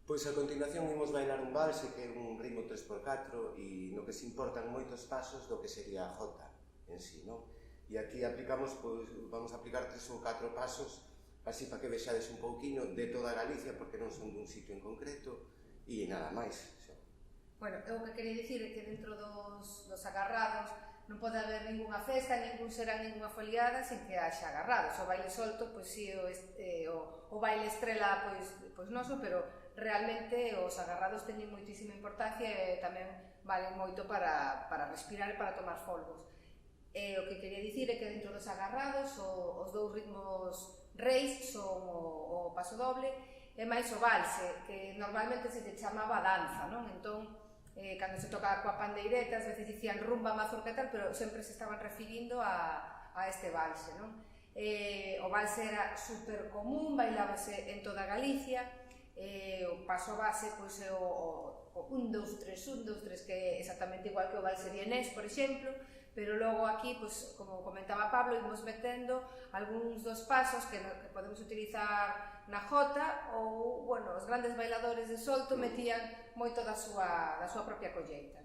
Pois a continuación imos bailar un valse que é un ritmo 3x4 e no que se importan moitos pasos do que sería a jota en sí, non? E aquí aplicamos, pois, vamos a aplicar 3 ou 4 pasos así para que vexades un pouquiño de toda Galicia porque non son dun sitio en concreto e nada máis. Bueno, eu o que quería dicir é que dentro dos agarrados non pode haber ninguna festa, ningún serán, ninguna foliada sin que haxa agarrados. O baile solto, pois si, o baile estrela, pois noso, pero realmente os agarrados teñen moitísima importancia e tamén valen moito para respirar e para tomar folgos. O que quería dicir é que dentro dos agarrados os dous ritmos reis son o paso doble e máis o valse, que normalmente se chamaba danza, non? Entón, cando se tocaba coa pandeireta, ás veces dicían rumba, mazorca e tal, pero sempre se estaban refirindo a este valse, non? O valse era super común, bailábase en toda Galicia, o paso base pois é o 1, 2, 3, 1, 2, 3, que é exactamente igual que o valse vienés, por exemplo, pero logo aquí, pois, como comentaba Pablo, imos metendo algúns dos pasos que podemos utilizar na jota ou, bueno, os grandes bailadores de solto metían moito da súa propia colleita.